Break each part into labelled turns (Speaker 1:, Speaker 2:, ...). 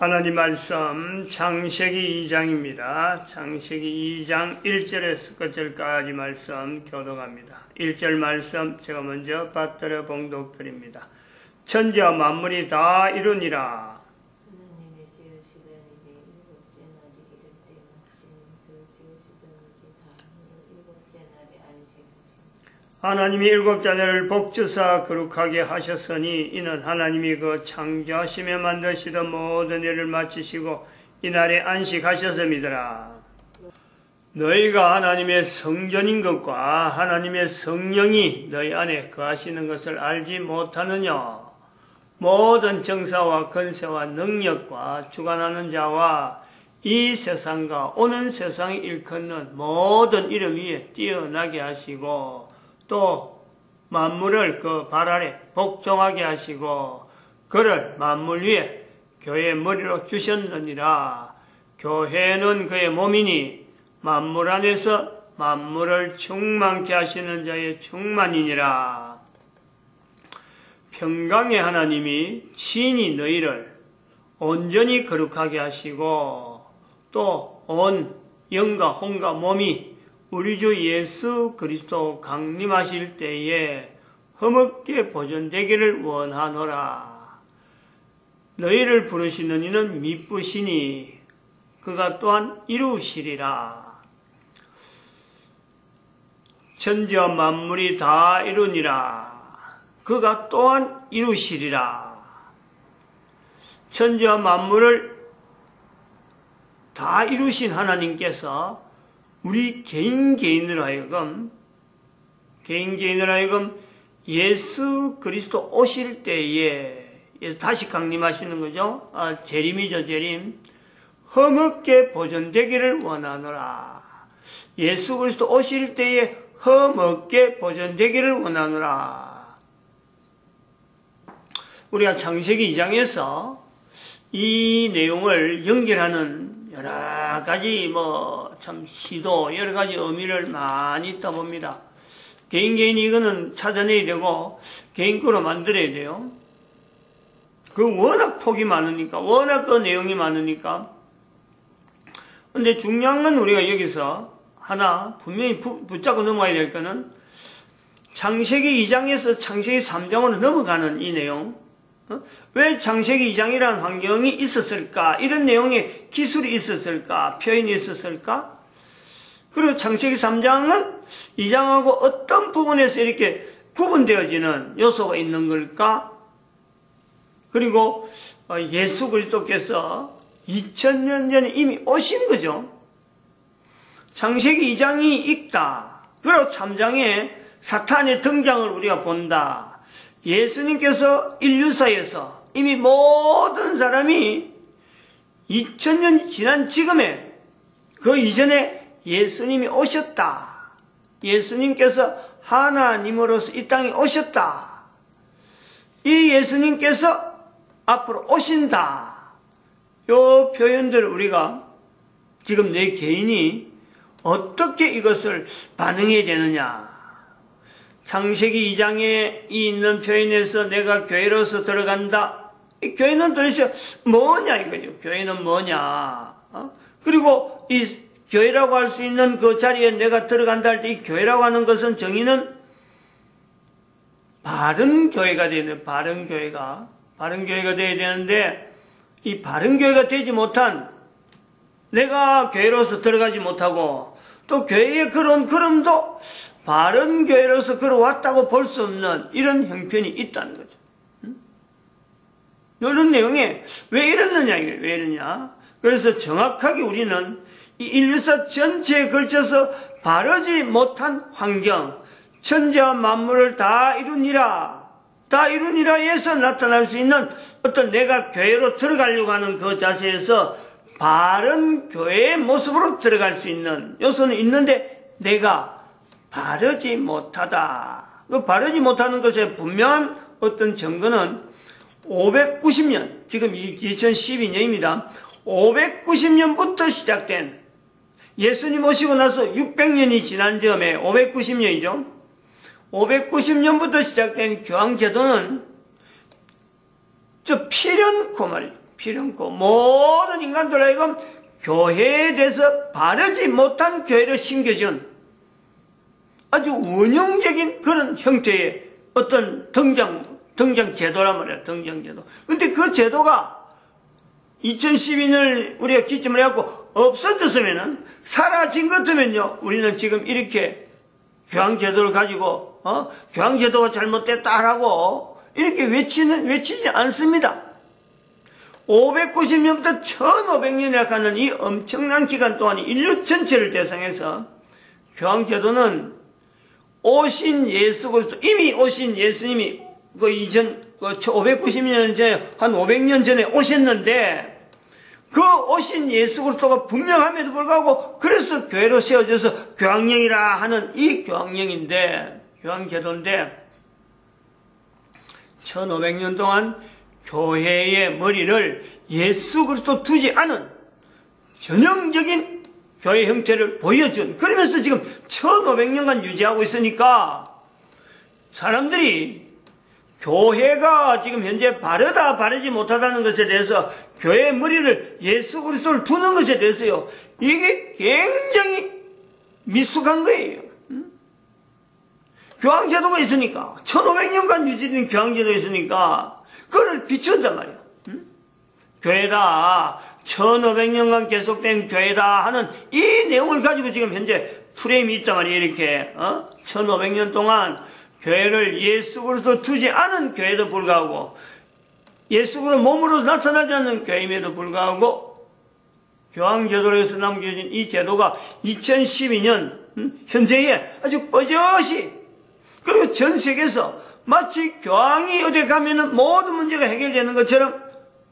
Speaker 1: 하나님 말씀 창세기 2장입니다. 창세기 2장 1절에서 끝절까지 말씀 교독합니다. 1절 말씀 제가 먼저 받들어 봉독드립니다. 천지와 만물이 다 이루니라.
Speaker 2: 하나님의 지으시던 일이 일곱째 날이 이를 때 마침 그 지으시던 일이 다하므로 일곱째 날에 안식하시니라. 하나님이
Speaker 1: 일곱째 날을 복주사 거룩하게 하셨으니 이는 하나님이 그 창조하시며 만드시던 모든 일을 마치시고 이날에 안식하셨음이더라. 너희가 하나님의 성전인 것과 하나님의 성령이 너희 안에 거하시는 것을 알지 못하느냐. 모든 정사와 권세와 능력과 주관하는 자와 이 세상과 오는 세상에 일컫는 모든 이름 위에 뛰어나게 하시고 또 만물을 그 발 아래 복종하게 하시고 그를 만물 위에 교회의 머리로 주셨느니라. 교회는 그의 몸이니 만물 안에서 만물을 충만케 하시는 자의 충만이니라. 평강의 하나님이 친히 너희를 온전히 거룩하게 하시고 또 온 영과 혼과 몸이 우리 주 예수 그리스도 강림하실 때에 흠없게 보존되기를 원하노라. 너희를 부르시는 이는 미쁘시니 그가 또한 이루시리라. 천지와 만물이 다 이루니라. 그가 또한 이루시리라. 천지와 만물을 다 이루신 하나님께서 우리 개인으로 하여금 예수 그리스도 오실 때에 다시 강림하시는 거죠. 재림이죠, 재림. 흠없게 보존되기를 원하노라. 예수 그리스도 오실 때에 흠없게 보존되기를 원하노라. 우리가 창세기 2장에서 이 내용을 연결하는 여러 가지 참 시도 여러 가지 의미를 많이 떠봅니다. 개인이 이거는 찾아내야 되고 개인 거로 만들어야 돼요. 그 워낙 폭이 많으니까 워낙 그 내용이 많으니까. 근데 중요한 건 우리가 여기서 하나 분명히 붙잡고 넘어가야 될 거는 창세기 2장에서 창세기 3장으로 넘어가는 이 내용. 왜 창세기 2장이라는 환경이 있었을까? 이런 내용의 기술이 있었을까? 표현이 있었을까? 그리고 창세기 3장은 2장하고 어떤 부분에서 이렇게 구분되어지는 요소가 있는 걸까? 그리고 예수 그리스도께서 2000년 전에 이미 오신 거죠. 창세기 2장이 있다. 그리고 3장에 사탄의 등장을 우리가 본다. 예수님께서 인류사에서 이미 모든 사람이 2000년 지난 지금에 그 이전에 예수님이 오셨다. 예수님께서 하나님으로서 이 땅에 오셨다. 이 예수님께서 앞으로 오신다. 요 표현들을 우리가 지금 내 개인이 어떻게 이것을 반응해야 되느냐. 창세기 2장에 있는 표현에서 내가 교회로서 들어간다. 이 교회는 도대체 뭐냐 이거죠. 교회는 뭐냐. 그리고 이 교회라고 할 수 있는 그 자리에 내가 들어간다 할 때 이 교회라고 하는 것은 정의는 바른 교회가 되야 돼요. 바른 교회가 돼야 되는데 이 바른 교회가 되지 못한 내가 교회로서 들어가지 못하고 또 교회의 그런 걸음도 바른 교회로서 걸어왔다고 볼 수 없는 이런 형편이 있다는 거죠. 이런 내용에 왜 이러느냐, 왜 이러냐. 그래서 정확하게 우리는 이 인류사 전체에 걸쳐서 바르지 못한 환경, 천지와 만물을 다 이루니라에서 나타날 수 있는 어떤 내가 교회로 들어가려고 하는 그 자세에서 바른 교회의 모습으로 들어갈 수 있는 요소는 있는데 내가 바르지 못하다. 그 바르지 못하는 것에 분명한 어떤 증거는 590년, 지금 2012년입니다. 590년부터 시작된 예수님 오시고 나서 600년이 지난 즈음에 590년이죠. 590년부터 시작된 교황제도는 저 필연코 말이죠. 필연코 모든 인간들 하여금 교회에 대해서 바르지 못한 교회를 심겨준 아주 원형적인 그런 형태의 어떤 등장 제도란 말이야, 등장 제도. 근데 그 제도가 2012년을 우리가 기점을 해갖고 없어졌으면은, 사라진 것 같으면요, 우리는 지금 이렇게 교황제도를 가지고, 교황제도가 잘못됐다라고 이렇게 외치지 않습니다. 590년부터 1500년이라 하는 이 엄청난 기간 동안 인류 전체를 대상해서 교황제도는 오신 예수 그리스도, 이미 오신 예수님이 그 이전 590년 전에, 한 500년 전에 오셨는데, 그 오신 예수 그리스도가 분명함에도 불구하고 그래서 교회로 세워져서 교황령이라 하는 이 교황령인데, 교황제도인데, 1500년 동안 교회의 머리를 예수 그리스도 두지 않은 전형적인 교회 형태를 보여준, 그러면서 지금 1500년간 유지하고 있으니까 사람들이 교회가 지금 현재 바르다 바르지 못하다는 것에 대해서 교회의 머리를 예수 그리스도를 두는 것에 대해서요, 이게 굉장히 미숙한 거예요. 교황제도가 있으니까, 1500년간 유지된 교황제도가 있으니까 그걸 비춘단 말이야. 교회다, 1500년간 계속된 교회다 하는 이 내용을 가지고 지금 현재 프레임이 있단 말이에요. 이렇게 1500년 동안 교회를 예수 그리스도 두지 않은 교회도 불구하고, 예수 그리스도 몸으로 나타나지 않는 교회임에도 불구하고 교황제도로서 남겨진 이 제도가 2012년 현재에 아주 뻐젓이, 그리고 전 세계에서 마치 교황이 어디 가면은 모든 문제가 해결되는 것처럼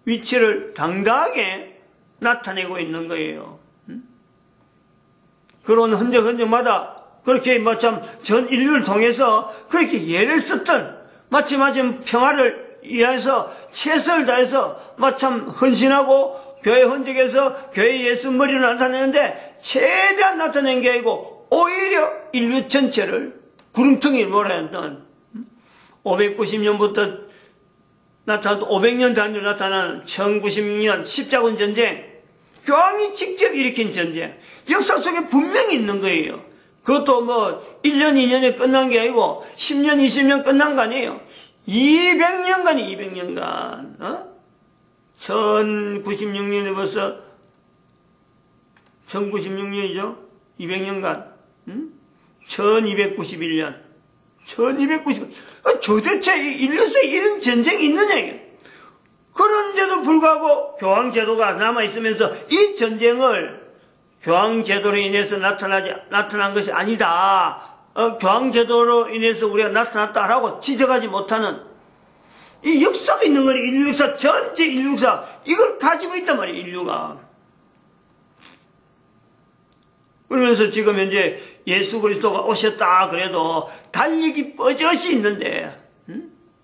Speaker 1: 위치를 당당하게 나타내고 있는 거예요. 그런 흔적마다 그렇게 마침 전 인류를 통해서 그렇게 예를 썼던, 마침 평화를 위해서 최선을 다해서 마침 헌신하고 교회 흔적에서 교회 예수 머리를 나타내는데, 최대한 나타낸 게 아니고 오히려 인류 전체를 구름통이 몰아했던, 590년부터 나타난 500년 단위로 나타나는 1096년 십자군 전쟁, 교황이 직접 일으킨 전쟁, 역사 속에 분명히 있는 거예요. 그것도 1년, 2년에 끝난 게 아니고 10년, 20년 끝난 거 아니에요. 200년간, 1096년에 벌써 1096년이죠. 200년간, 1291년. 도대체 인류사에 이런 전쟁이 있느냐, 이게. 그런데도 불구하고 교황제도가 남아있으면서 이 전쟁을 교황제도로 인해서 나타난 것이 아니다. 교황제도로 인해서 우리가 나타났다라고 지적하지 못하는 이 역사가 있는 거니, 인류 역사, 전체 인류 역사, 이걸 가지고 있단 말이에요, 인류가. 그러면서 지금 현재 예수 그리스도가 오셨다 그래도 달력이 뻐젓이 있는데,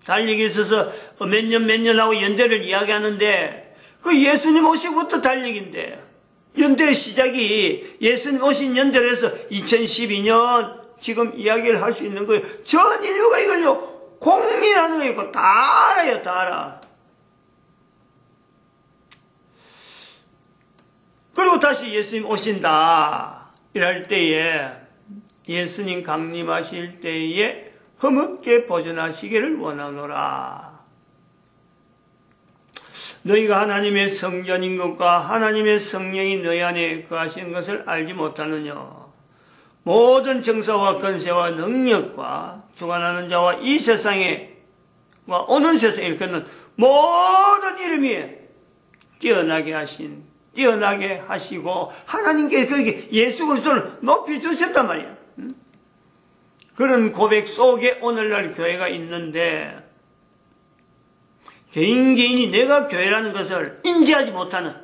Speaker 1: 달력이 있어서 몇 년 하고 연대를 이야기하는데, 그 예수님 오시고부터 달력인데, 연대의 시작이 예수님 오신 연대로 해서 2012년 지금 이야기를 할 수 있는 거예요. 전 인류가 이걸요 공인하는 거예요. 다 알아요, 다 알아. 그리고 다시 예수님 오신다 이럴 때에, 예수님 강림하실 때에 허물게 보존하시기를 원하노라. 너희가 하나님의 성전인 것과 하나님의 성령이 너희 안에 거하시는 것을 알지 못하느냐. 모든 정사와 권세와 능력과 주관하는 자와 이 세상에 오는 세상에 일컫는 모든 이름이 뛰어나게 하시고 하나님께 그렇게 예수 그리스도를 높이 주셨단 말이야. 그런 고백 속에 오늘날 교회가 있는데, 개인이 내가 교회라는 것을 인지하지 못하는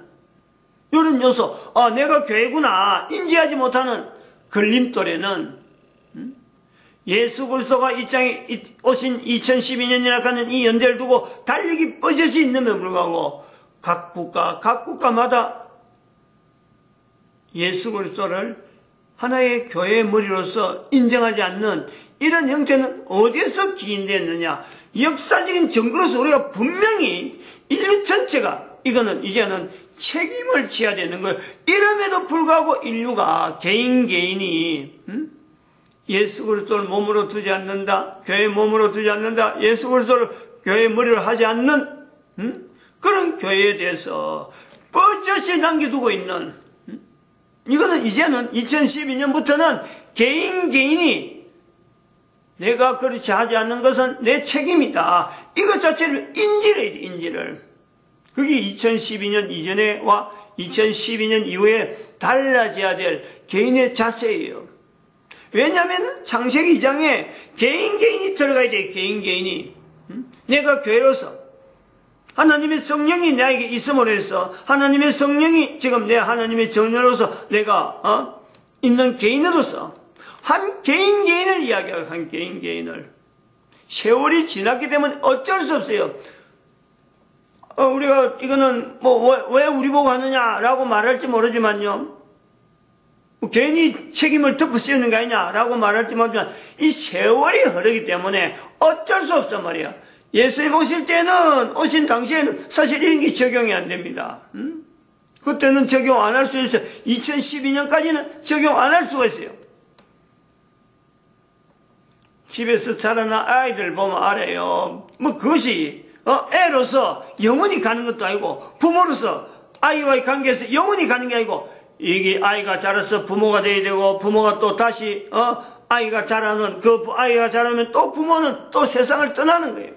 Speaker 1: 이런 요소, 내가 교회구나 인지하지 못하는 걸림돌에는 예수 그리스도가 이 땅에 오신 2012년이라 하는 이 연대를 두고 달력이 뻐젓이 있는데도 불구하고 각 국가마다 예수 그리스도를 하나의 교회의 머리로서 인정하지 않는 이런 형태는 어디서 기인되었느냐. 역사적인 증거로서 우리가 분명히 인류 전체가 이거는 이제는 책임을 져야 되는 거예요. 이름에도 불구하고 인류가 개인이 예수 그리스도를 몸으로 두지 않는다, 교회 몸으로 두지 않는다, 예수 그리스도를 교회 머리로 하지 않는 그런 교회에 대해서 뻗젓이 남겨두고 있는, 이거는 이제는 2012년부터는 개인이 내가 그렇지 하지 않는 것은 내 책임이다, 이것 자체를 인지를 해야 돼. 인지를. 그게 2012년 이전에와 2012년 이후에 달라져야 될 개인의 자세예요. 왜냐하면 창세기 2장에 개인이 들어가야 돼. 개인이. 내가 교회로서 하나님의 성령이 나에게 있음으로 해서 하나님의 성령이 지금 내 하나님의 자녀로서 내가 있는 개인으로서 한 개인을 이야기하고, 한 개인을. 세월이 지났기 때문에 어쩔 수 없어요. 우리가 이거는 왜 우리 보고 하느냐라고 말할지 모르지만요, 괜히 책임을 덮어 씌우는 거 아니냐라고 말할지 모르지만 이 세월이 흐르기 때문에 어쩔 수 없단 말이야. 예수님 오신 당시에는 사실 이런 게 적용이 안 됩니다. 그때는 적용 안 할 수 있어요. 2012년까지는 적용 안 할 수가 있어요. 집에서 자라난 아이들 보면 알아요. 그것이 애로서 영원히 가는 것도 아니고, 부모로서 아이와의 관계에서 영원히 가는 게 아니고, 이게 아이가 자라서 부모가 돼야 되고, 부모가 또 다시 아이가 자라는, 아이가 자라면 또 부모는 또 세상을 떠나는 거예요.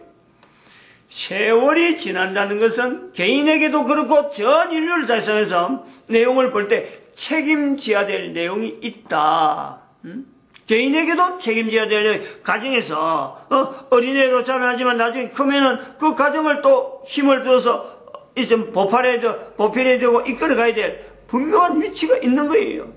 Speaker 1: 세월이 지난다는 것은 개인에게도 그렇고 전 인류를 대상해서 내용을 볼 때 책임져야 될 내용이 있다. 개인에게도 책임져야 될 가정에서 어린애로 자라나지만 나중에 크면은 그 가정을 또 힘을 줘서 이제 보필해야 되고 이끌어가야 될 분명한 위치가 있는 거예요.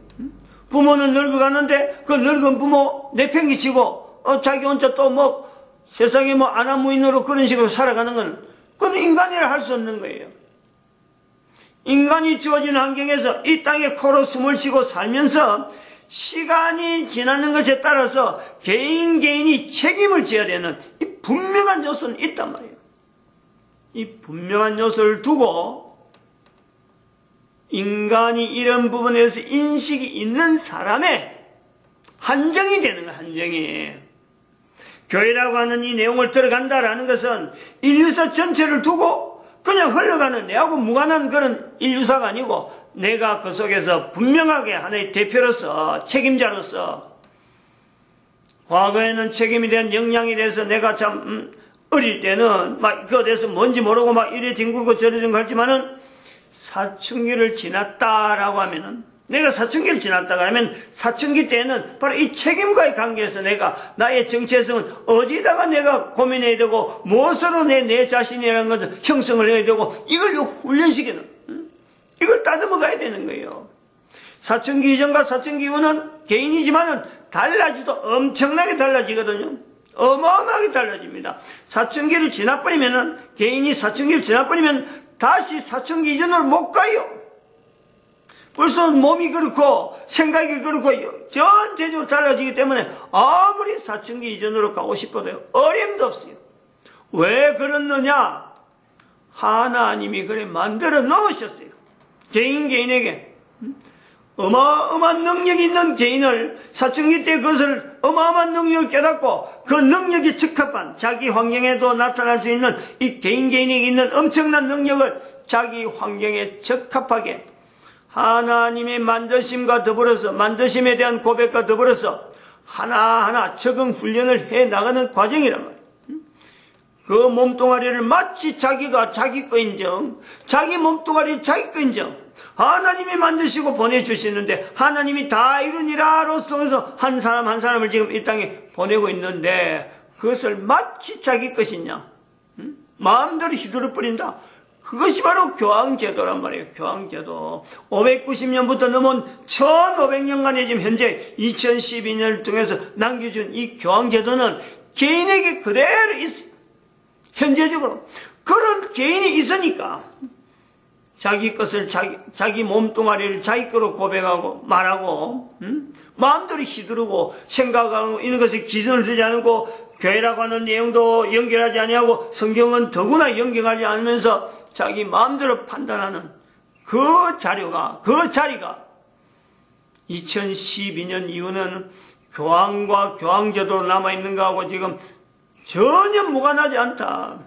Speaker 1: 부모는 늙어가는데 그 늙은 부모 내팽개치고 자기 혼자 또 세상에 아나무인으로 그런 식으로 살아가는 건 그건 인간이라 할 수 없는 거예요. 인간이 주어진 환경에서 이 땅에 코로 숨을 쉬고 살면서 시간이 지나는 것에 따라서 개인이 책임을 져야 되는 이 분명한 요소는 있단 말이에요. 이 분명한 요소를 두고 인간이 이런 부분에서 인식이 있는 사람의 한정이 되는 거야. 한정이. 교회라고 하는 이 내용을 들어간다라는 것은 인류사 전체를 두고 그냥 흘러가는 내하고 무관한 그런 인류사가 아니고, 내가 그 속에서 분명하게 하나의 대표로서, 책임자로서, 과거에는 책임에 대한 역량에 대해서 내가 참 어릴 때는 그거에 대해서 뭔지 모르고 이래 뒹굴고 저래 좀 했지만은, 사춘기를 지났다라고 하면은, 내가 사춘기를 지났다고 하면 사춘기 때는 바로 이 책임과의 관계에서 내가 나의 정체성은 어디다가 내가 고민해야 되고, 무엇으로 내 자신이라는 것을 형성을 해야 되고, 이걸 훈련시키는, 이걸 따듬어 가야 되는 거예요. 사춘기 이전과 사춘기 이후는 개인이지만은 달라지도 엄청나게 달라지거든요. 어마어마하게 달라집니다. 사춘기를 지나버리면은, 개인이 사춘기를 지나버리면 다시 사춘기 이전으로 못 가요. 벌써 몸이 그렇고 생각이 그렇고 전체적으로 달라지기 때문에 아무리 사춘기 이전으로 가고 싶어도 어림도 없어요. 왜 그렇느냐? 하나님이 그래 만들어 놓으셨어요. 개인에게 어마어마한 능력이 있는 개인을 사춘기 때 그것을 어마어마한 능력을 깨닫고 그 능력에 적합한, 자기 환경에도 나타날 수 있는 이 개인에게 있는 엄청난 능력을 자기 환경에 적합하게 하나님의 만드심과 더불어서, 만드심에 대한 고백과 더불어서 하나하나 적응 훈련을 해 나가는 과정이란 말이에요. 그 몸뚱아리를 마치 자기가 자기 거인정, 자기 몸뚱아리를 자기 거인정, 하나님이 만드시고 보내주시는데 하나님이 다 이루니라로서 한 사람 한 사람을 지금 이 땅에 보내고 있는데, 그것을 마치 자기 것이냐, 마음대로 휘두르 뿌린다. 그것이 바로 교황제도란 말이에요. 교황제도. 590년부터 넘은 1500년간의 지금 현재 2012년을 통해서 남겨준 이 교황제도는 개인에게 그대로 있어요. 현재적으로. 그런 개인이 있으니까 자기 것을 자기 몸뚱아리를 자기 거로 고백하고 말하고 마음대로 휘두르고 생각하고 이런 것에 기준을 두지 않고 교회라고 하는 내용도 연결하지 아니하고 성경은 더구나 연결하지 않으면서 자기 마음대로 판단하는 그 자리가 2012년 이후는 교황과 교황제도로 남아있는 거하고 지금 전혀 무관하지 않다.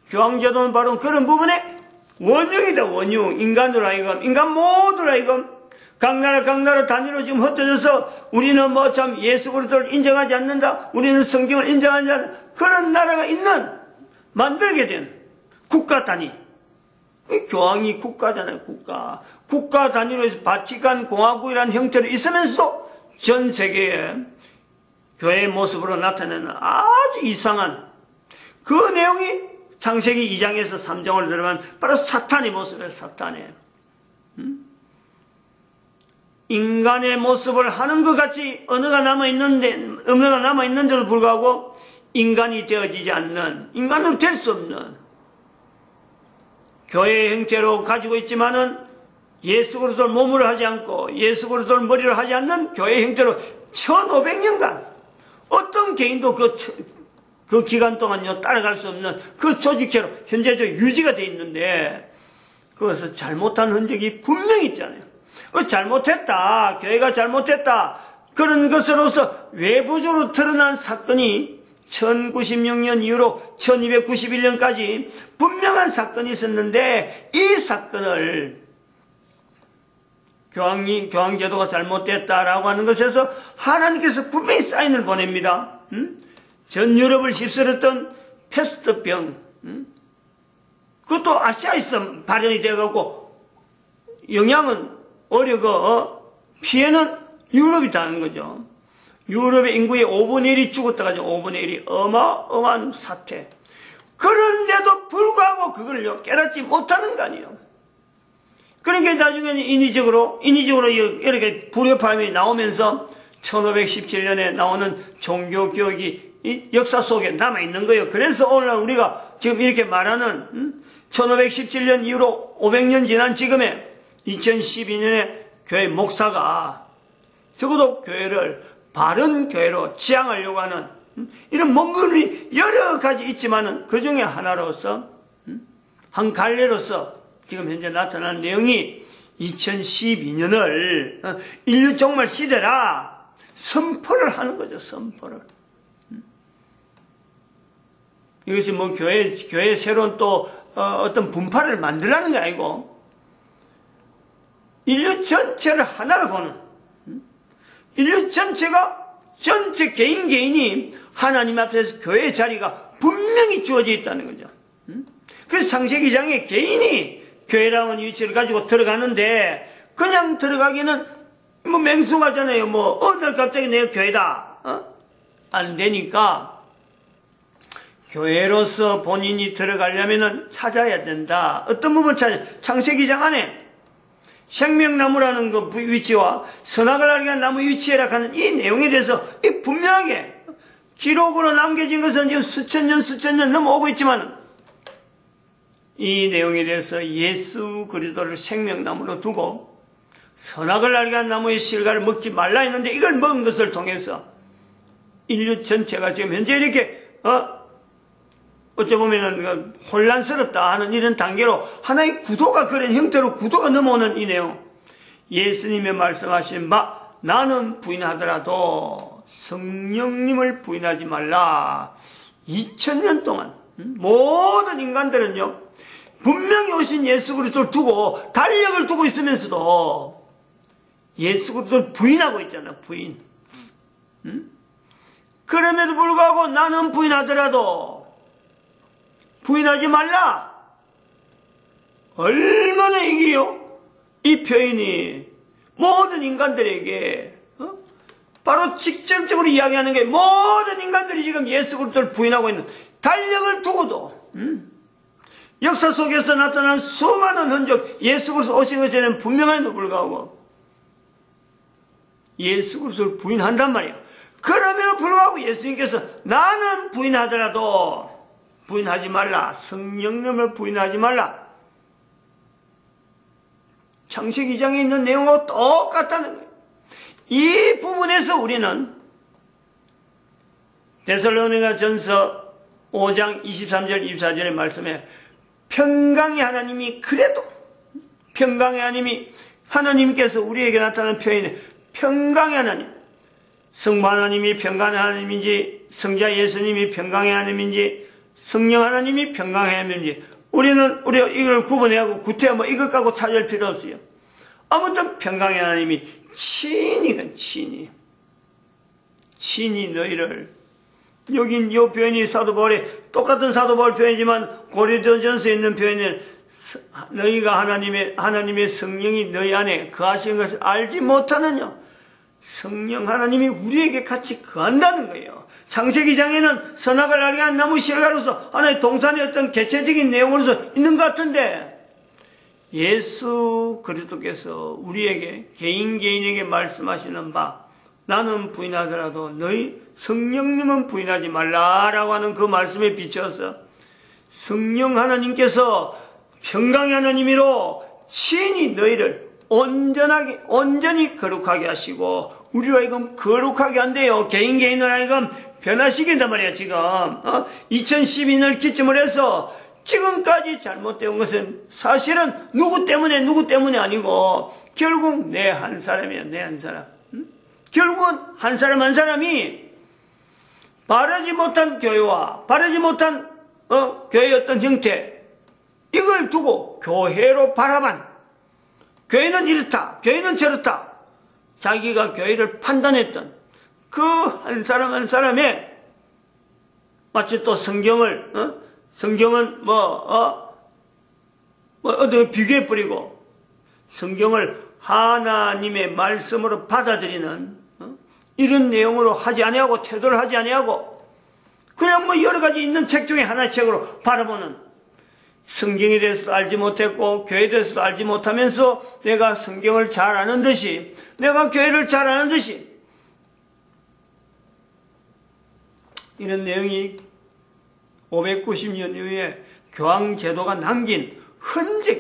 Speaker 1: 교황제도는 바로 그런 부분에 원흉이다. 원흉. 인간으로 하여금, 인간 모두로 하여금 각 나라 단위로 지금 흩어져서 우리는 뭐 참 예수 그리스도를 인정하지 않는다. 우리는 성경을 인정하지 않는다. 그런 나라가 있는 만들게 된 국가 단위. 교황이 국가잖아요. 국가 단위로 해서 바티칸 공화국이라는 형태로 있으면서도 전 세계에 교회의 모습으로 나타내는 아주 이상한 그 내용이 창세기 2장에서 3장을 들어보면 바로 사탄의 모습이에요. 사탄의 인간의 모습을 하는 것 같이 언어가 남아있는데도 불구하고 인간이 되어지지 않는, 인간으로 될 수 없는 교회의 형태로 가지고 있지만은 예수 그리스도를 몸으로 하지 않고 예수 그리스도를 머리로 하지 않는 교회의 형태로 1500년간 어떤 개인도 그 기간 동안요 따라갈 수 없는 그 조직체로 현재도 유지가 되어 있는데 그것을 잘못한 흔적이 분명히 있잖아요. 잘못했다, 교회가 잘못했다, 그런 것으로서 외부적으로 드러난 사건이 1096년 이후로 1291년까지 분명한 사건이 있었는데 이 사건을 교황제도가 잘못됐다라고 하는 것에서 하나님께서 분명히 사인을 보냅니다. 전 유럽을 휩쓸었던 패스트병, 그것도 아시아에서 발현이 되어가고 영향은 오히려 피해는 유럽이 당한 거죠. 유럽의 인구의 5분의 1이 죽었다 가지고 5분의 1이 어마어마한 사태. 그런데도 불구하고 그걸 깨닫지 못하는 거 아니에요. 그러니까 나중에는 인위적으로 이렇게 불협화음이 나오면서 1517년에 나오는 종교개혁이 역사 속에 남아있는 거예요. 그래서 오늘날 우리가 지금 이렇게 말하는 1517년 이후로 500년 지난 지금의 2012년에 교회 목사가 적어도 교회를 바른 교회로 지향하려고 하는 이런 목론이 여러 가지 있지만은 그 중에 하나로서 한 갈래로서 지금 현재 나타난 내용이 2012년을 인류 종말 시대라 선포를 하는 거죠. 선포를. 이것이 뭐 교회 새로운 또 어떤 분파를 만들라는 게 아니고 인류 전체를 하나로 보는, 인류 전체가 전체 개인이 하나님 앞에서 교회의 자리가 분명히 주어져 있다는 거죠. 그래서 창세기 2장에 개인이 교회라는 위치를 가지고 들어가는데 그냥 들어가기는 뭐 맹숭하잖아요. 날 갑자기 내가 교회다. 안 되니까 교회로서 본인이 들어가려면은 찾아야 된다. 어떤 부분을 창세기 2장 안에 생명나무라는 그 위치와 선악을 알게 한 나무 위치에라 하는 이 내용에 대해서 분명하게 기록으로 남겨진 것은 지금 수천 년 넘어오고 있지만 이 내용에 대해서 예수 그리스도를 생명나무로 두고 선악을 알게 한 나무의 실과를 먹지 말라 했는데 이걸 먹은 것을 통해서 인류 전체가 지금 현재 이렇게 어찌 보면은 혼란스럽다 하는 이런 단계로 하나의 구도가 그런 형태로 구도가 넘어오는 이 내용. 예수님의 말씀하신 바 나는 부인하더라도 성령님을 부인하지 말라. 2000년 동안 모든 인간들은요 분명히 오신 예수 그리스도를 두고 달력을 두고 있으면서도 예수 그리스도를 부인하고 있잖아. 부인. 그럼에도 불구하고 나는 부인하더라도 부인하지 말라. 얼마나 이게요? 이 표현이 모든 인간들에게 바로 직접적으로 이야기하는 게 모든 인간들이 지금 예수 그리스도를 부인하고 있는 달력을 두고도 역사 속에서 나타난 수많은 흔적, 예수 그리스도 오신 것에는 분명함에도 불구하고 예수 그리스도를 부인한단 말이에요. 그럼에도 불구하고 예수님께서 나는 부인하더라도 부인하지 말라. 성령님을 부인하지 말라. 창세기 2장에 있는 내용하고 똑같다는 거예요. 이 부분에서 우리는 데살로니가 전서 5장 23절 24절의 말씀에 평강의 하나님이 그래도 평강의 하나님께서 우리에게 나타나는 표현이 평강의 하나님, 성부 하나님이 평강의 하나님인지 성자 예수님이 평강의 하나님인지 성령 하나님이 평강의 하나님인지 우리가 이걸 구분해하고 구태여 이것 갖고 찾을 필요 없어요. 아무튼 평강의 하나님이 친히 너희를, 여긴 이 표현이 사도 바울의 똑같은 사도 바울 표현이지만 고린도전서에 있는 표현은 너희가 하나님의 성령이 너희 안에 거하시는 것을 알지 못하느냐. 성령 하나님이 우리에게 같이 거한다는 거예요. 창세기 2장에는 선악을 알게 한 나무 실과로서 하나의 동산의 어떤 개체적인 내용으로서 있는 것 같은데, 예수 그리스도께서 우리에게 개인에게 말씀하시는 바, 나는 부인하더라도 너희 성령님은 부인하지 말라라고 하는 그 말씀에 비춰서 성령 하나님께서 평강의 하나님이로 친히 너희를 온전히 거룩하게 하시고, 우리와 이건 거룩하게 한대요. 개인을 하여금 변화시킨단 말이야. 지금 2012년을 기점으로 해서 지금까지 잘못된 것은 사실은 누구 때문에 아니고 결국 내 한 사람이야. 내 한 사람. 결국은 한 사람이 바르지 못한 교회와 바르지 못한 교회의 어떤 형태, 이걸 두고 교회로 바라만, 교회는 이렇다, 교회는 저렇다, 자기가 교회를 판단했던 그 한 사람 한 사람의, 마치 또 성경은 어떻게 비교해버리고 성경을 하나님의 말씀으로 받아들이는 이런 내용으로 하지 아니하고, 태도를 하지 아니하고 그냥 여러 가지 있는 책 중에 하나의 책으로 바라보는, 성경에 대해서도 알지 못했고 교회에 대해서도 알지 못하면서 내가 성경을 잘 아는 듯이, 내가 교회를 잘 아는 듯이, 이런 내용이 590년 이후에 교황제도가 남긴 흔적.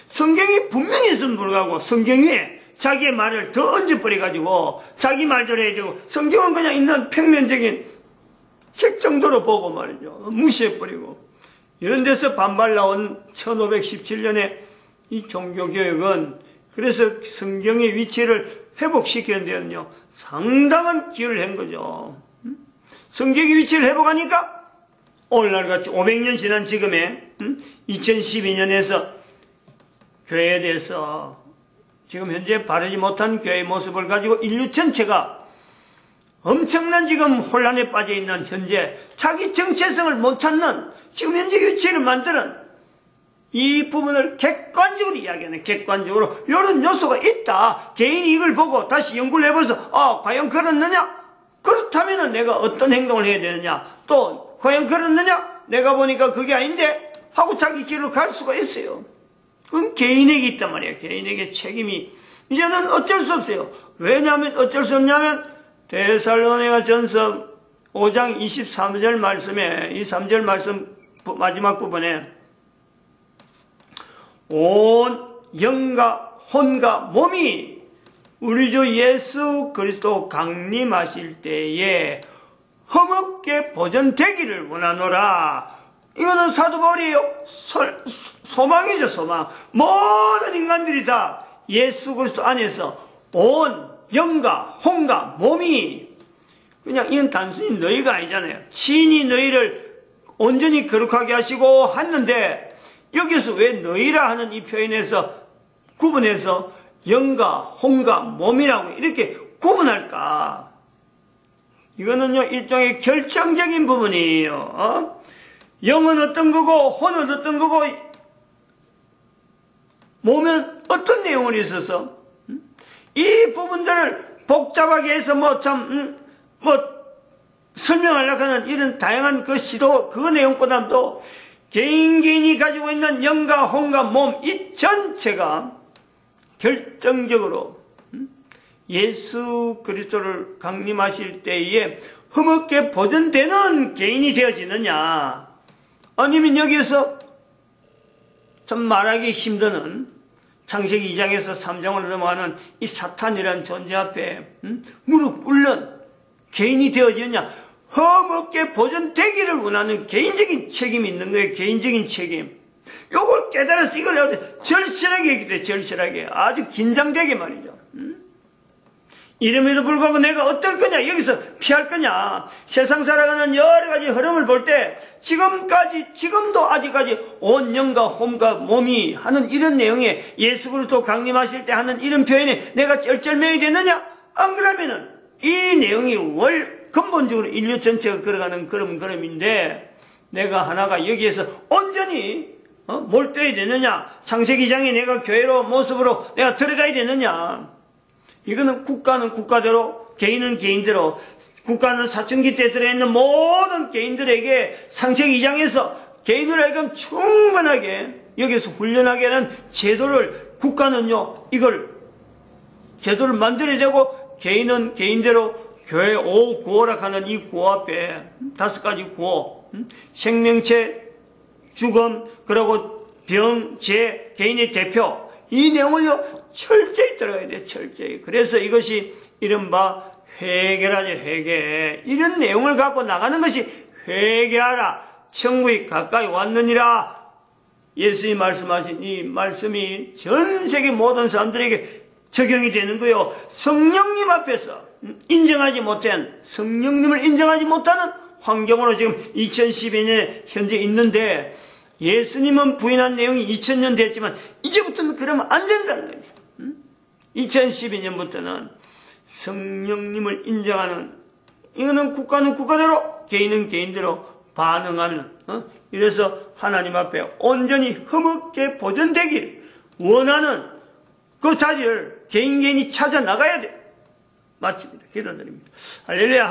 Speaker 1: 성경이 분명히 있으면 불구하고 성경 위에 자기의 말을 더 얹어버려가지고 자기 말대로 해야 되고, 성경은 그냥 있는 평면적인 책 정도로 보고 말이죠. 무시해버리고. 이런 데서 반발 나온 1517년에 이 종교개혁은, 그래서 성경의 위치를 회복시켰는데요, 상당한 기여를 한 거죠. 성경의 위치를 회복하니까 오늘날같이 500년 지난 지금에 2012년에서 교회에 대해서 지금 현재 바르지 못한 교회의 모습을 가지고 인류 전체가 엄청난 지금 혼란에 빠져 있는, 현재 자기 정체성을 못 찾는 지금 현재 위치를 만드는 이 부분을 객관적으로 이야기하는, 객관적으로 이런 요소가 있다. 개인이 이걸 보고 다시 연구를 해봐서 과연 그렇느냐? 그렇다면 내가 어떤 행동을 해야 되느냐? 또 과연 그렇느냐? 내가 보니까 그게 아닌데 하고 자기 길로 갈 수가 있어요. 그건 개인에게 있단 말이에요. 개인에게 책임이 이제는 어쩔 수 없어요. 왜냐하면 어쩔 수 없냐면 데살로니가 전서 5장 23절 말씀에, 이 3절 말씀 마지막 부분에 온 영과 혼과 몸이 우리 주 예수 그리스도 강림하실 때에 흠없게 보존되기를 원하노라. 이거는 사도 바울이에요. 소망이죠, 소망. 모든 인간들이 다 예수 그리스도 안에서 온 영과 혼과 몸이, 그냥 이건 단순히 너희가 아니잖아요. 친히 너희를 온전히 거룩하게 하시고 했는데, 여기서 왜 너희라 하는 이 표현에서 구분해서 영과 혼과 몸이라고 이렇게 구분할까? 이거는요, 일종의 결정적인 부분이에요. 영은 어떤 거고 혼은 어떤 거고 몸은 어떤 내용이 있어서 이 부분들을 복잡하게 해서 설명하려고 하는 이런 다양한 그 시도, 그 내용보다도 개인이 가지고 있는 영과 혼과 몸, 이 전체가 결정적으로 예수 그리스도를 강림하실 때에 흠없게 보존되는 개인이 되어지느냐, 아니면 여기에서 참 말하기 힘드는 창세기 2장에서 3장으로 넘어가는 이 사탄이라는 존재 앞에 무릎 꿇는 개인이 되어지느냐? 험하게 보존되기를 원하는 개인적인 책임이 있는 거예요. 개인적인 책임. 요걸 깨달아서 이걸 아주 절실하게 얘기 돼. 절실하게. 아주 긴장되게 말이죠. 이름에도 불구하고 내가 어떨 거냐? 여기서 피할 거냐? 세상 살아가는 여러 가지 흐름을 볼 때 지금도 아직까지 온 영과 혼과 몸이 하는 이런 내용에 예수 그리스도 강림하실 때 하는 이런 표현에 내가 쩔쩔매야 되느냐? 안 그러면은 이 내용이 근본적으로 인류 전체가 걸어가는 걸음인데 내가 하나가 여기에서 온전히 몰두해야 되느냐? 창세기 2장에 내가 교회로 모습으로 내가 들어가야 되느냐? 이거는 국가는 국가대로, 개인은 개인대로, 국가는 사춘기 때 들어있는 모든 개인들에게 창세기 2장에서 개인으로 하여금 충분하게 여기서 훈련하게 하는 제도를, 국가는요, 이걸 제도를 만들어야 되고, 개인은 개인대로 교회 5, 구호라 하는 이 구호 앞에 5가지 구호, 생명체, 죽음, 그리고 병, 죄, 개인의 대표, 이 내용을요, 철저히 들어가야 돼, 철저히. 그래서 이것이 이른바 회개라죠, 회개. 이런 내용을 갖고 나가는 것이 회개하라. 천국이 가까이 왔느니라. 예수님이 말씀하신 이 말씀이 전 세계 모든 사람들에게 적용이 되는 거예요. 성령님 앞에서 인정하지 못한, 성령님을 인정하지 못하는 환경으로 지금 2012년에 현재 있는데, 예수님은 부인한 내용이 2000년 됐지만 이제부터는 그러면 안 된다는 거예요. 2012년부터는 성령님을 인정하는, 이거는 국가는 국가대로, 개인은 개인대로 반응하는, 이래서 하나님 앞에 온전히 흠없게 보존되기를 원하는 그 자리를 개인이 찾아 나가야 돼. 마칩니다. 기도드립니다. 할렐루야.